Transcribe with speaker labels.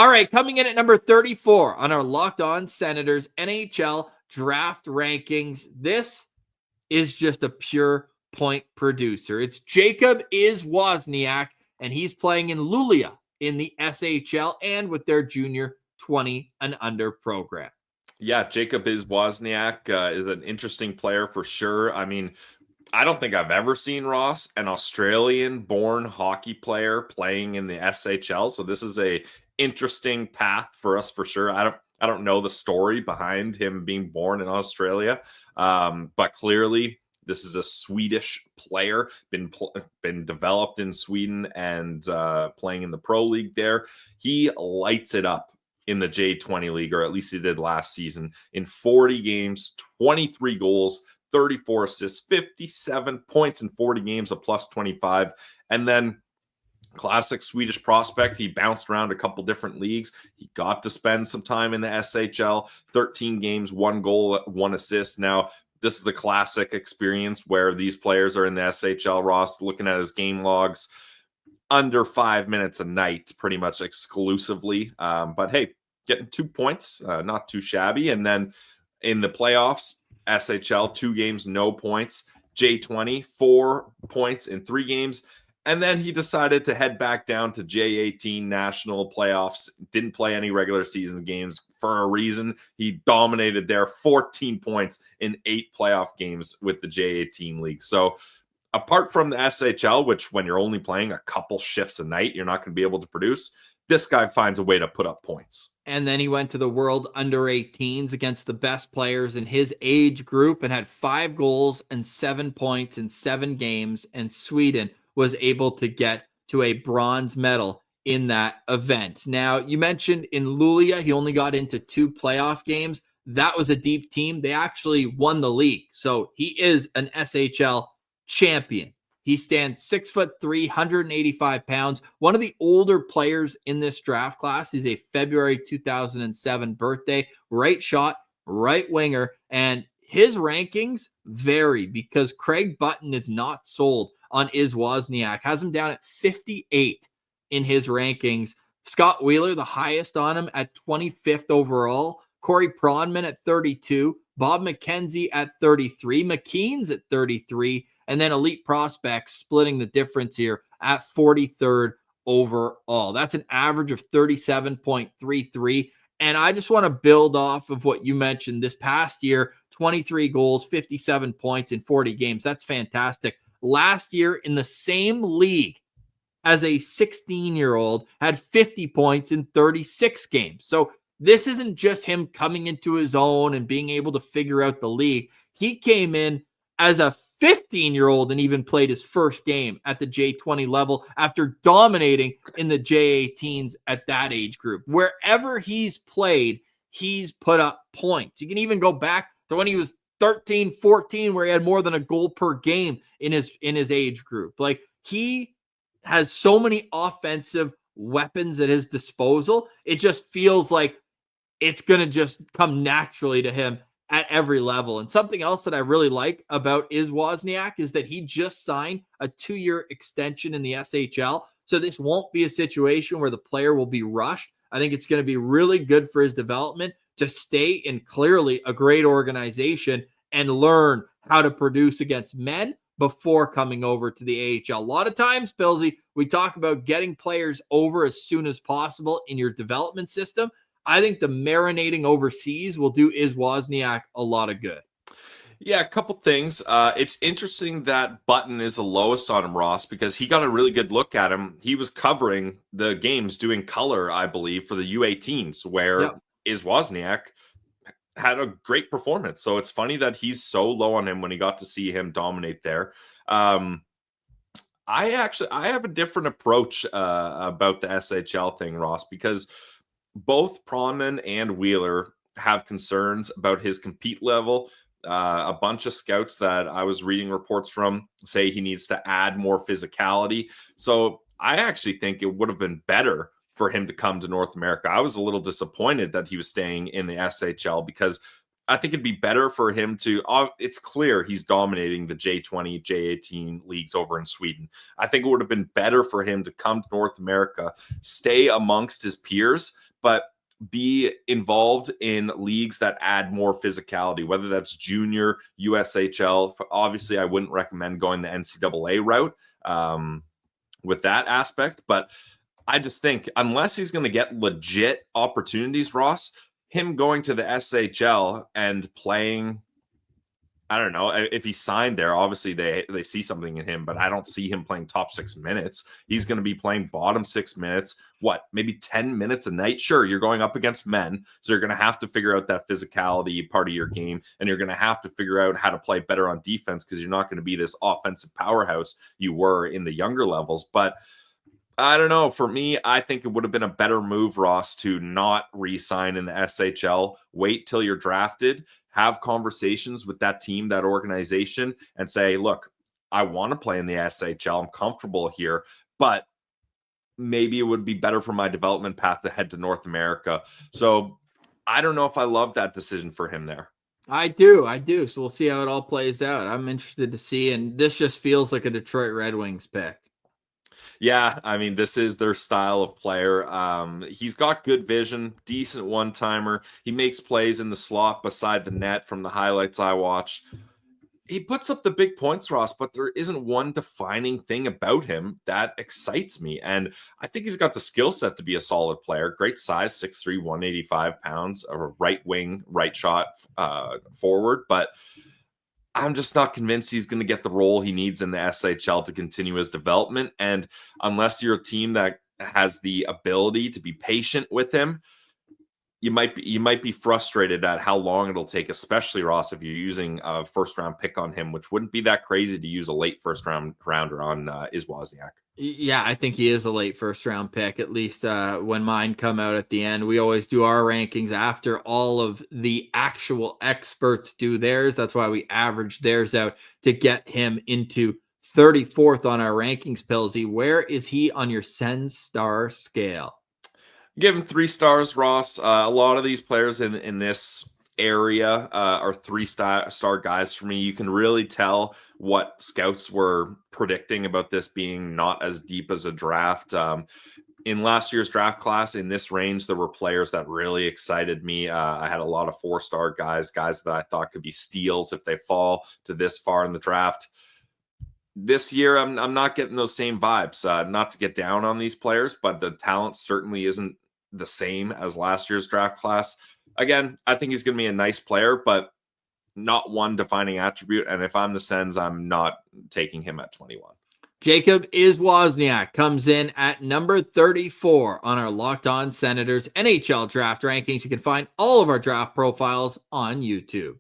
Speaker 1: All right, coming in at number 34 on our Locked On Senators NHL draft rankings. This is just a pure point producer. It's Jakob Ihs-Wozniak, and he's playing in Luleå in the SHL and with their junior 20 and under program.
Speaker 2: Yeah, Jakob Ihs-Wozniak is an interesting player for sure. I mean, I don't think I've ever seen, Ross, an Australian-born hockey player playing in the SHL. So this is a interesting path for us for sure. I don't know the story behind him being born in Australia, but clearly this is a Swedish player, been developed in Sweden and playing in the pro league there. He lights it up in the J20 league, or at least he did last season. In 40 games, 23 goals, 34 assists, 57 points in 40 games, a plus 25. And then classic Swedish prospect. He bounced around a couple different leagues. He got to spend some time in the SHL, 13 games, 1 goal, 1 assist. Now, this is the classic experience where these players are in the SHL, Ross, looking at his game logs, under 5 minutes a night, pretty much exclusively. But hey, getting 2 points, not too shabby. And then in the playoffs, SHL, 2 games, no points. J20, 4 points in 3 games. And then he decided to head back down to J18 national playoffs. Didn't play any regular season games for a reason. He dominated there, 14 points in 8 playoff games with the J18 league. So apart from the SHL, which when you're only playing a couple shifts a night, you're not going to be able to produce, this guy finds a way to put up points.
Speaker 1: And then he went to the World Under-18s against the best players in his age group and had 5 goals and 7 points in 7 games. And Sweden was able to get to a bronze medal in that event. Now, you mentioned in Luleå, he only got into 2 playoff games. That was a deep team. They actually won the league. So he is an SHL champion. He stands 6'3", 185 pounds. One of the older players in this draft class. He's a February 2007 birthday. Right shot, right winger. And his rankings vary because Craig Button is not sold on Ihs-Wozniak. Has him down at 58 in his rankings. Scott Wheeler, the highest on him at 25th overall. Corey Pronman at 32. Bob McKenzie at 33. McKean's at 33. And then Elite Prospects splitting the difference here at 43rd overall. That's an average of 37.33. And I just want to build off of what you mentioned this past year, 23 goals, 57 points in 40 games. That's fantastic. Last year in the same league as a 16-year-old had 50 points in 36 games. So this isn't just him coming into his own and being able to figure out the league. He came in as a 15-year-old and even played his first game at the J20 level after dominating in the J18s at that age group. Wherever he's played, he's put up points. You can even go back to when he was 13, 14, where he had more than a goal per game in his age group. Like, he has so many offensive weapons at his disposal. It just feels like it's going to just come naturally to him at every level. And something else that I really like about Ihs-Wozniak is that he just signed a 2-year extension in the SHL. So this won't be a situation where the player will be rushed. I think it's going to be really good for his development to stay in clearly a great organization and learn how to produce against men before coming over to the AHL. A lot of times, Pillsy, we talk about getting players over as soon as possible in your development system. I think the marinating overseas will do Ihs-Wozniak a lot of good.
Speaker 2: Yeah, a couple things. It's interesting that Button is the lowest on him, Ross, because he got a really good look at him. He was covering the games doing color, I believe, for the U18s, where Ihs-Wozniak had a great performance. So it's funny that he's so low on him when he got to see him dominate there. I have a different approach about the SHL thing, Ross, because both Pronman and Wheeler have concerns about his compete level. A bunch of scouts that I was reading reports from say he needs to add more physicality. So I actually think it would have been better for him to come to North America. I was a little disappointed that he was staying in the SHL because I think it'd be better for him to, it's clear he's dominating the J20, J18 leagues over in Sweden. I think it would have been better for him to come to North America, stay amongst his peers, but be involved in leagues that add more physicality, whether that's junior, USHL. Obviously, I wouldn't recommend going the NCAA route with that aspect, but I just think unless he's going to get legit opportunities, Ross, him going to the SHL and playing, I don't know if he signed there. Obviously, they see something in him, but I don't see him playing top 6 minutes. He's going to be playing bottom 6 minutes. What, maybe 10 minutes a night? Sure, you're going up against men, so you're going to have to figure out that physicality part of your game, and you're going to have to figure out how to play better on defense because you're not going to be this offensive powerhouse you were in the younger levels. But I don't know. For me, I think it would have been a better move, Ross, to not re-sign in the SHL. Wait till you're drafted, have conversations with that team, that organization, and say, look, I want to play in the SHL. I'm comfortable here, but maybe it would be better for my development path to head to North America. So I don't know if I love that decision for him there.
Speaker 1: I do. So we'll see how it all plays out. I'm interested to see, and this just feels like a Detroit Red Wings pick.
Speaker 2: Yeah, I mean, this is their style of player. He's got good vision, decent one-timer. He makes plays in the slot beside the net from the highlights I watched. He puts up the big points, Ross, but there isn't one defining thing about him that excites me. And I think he's got the skill set to be a solid player. Great size, 6'3", 185 pounds, a right wing, right shot forward. But I'm just not convinced he's going to get the role he needs in the SHL to continue his development. And unless you're a team that has the ability to be patient with him, you might be frustrated at how long it'll take, especially, Ross, if you're using a first-round pick on him, which wouldn't be that crazy to use a late first-rounder on Ihs-Wozniak.
Speaker 1: Yeah, I think he is a late first-round pick, at least when mine come out at the end. We always do our rankings after all of the actual experts do theirs. That's why we average theirs out to get him into 34th on our rankings, Pilsy. Where is he on your Sens star scale?
Speaker 2: Give him 3 stars, Ross. A lot of these players in this area are 3-star guys for me. You can really tell what scouts were predicting about this being not as deep as a draft. In last year's draft class, in this range, there were players that really excited me. I had a lot of 4-star guys that I thought could be steals if they fall to this far in the draft. This year, I'm not getting those same vibes. Not to get down on these players, but the talent certainly isn't the same as last year's draft class. Again, I think he's going to be a nice player, but not one defining attribute. And if I'm the Sens, I'm not taking him at 21.
Speaker 1: Jakob Ihs-Wozniak comes in at number 34 on our Locked On Senators NHL draft rankings. You can find all of our draft profiles on YouTube.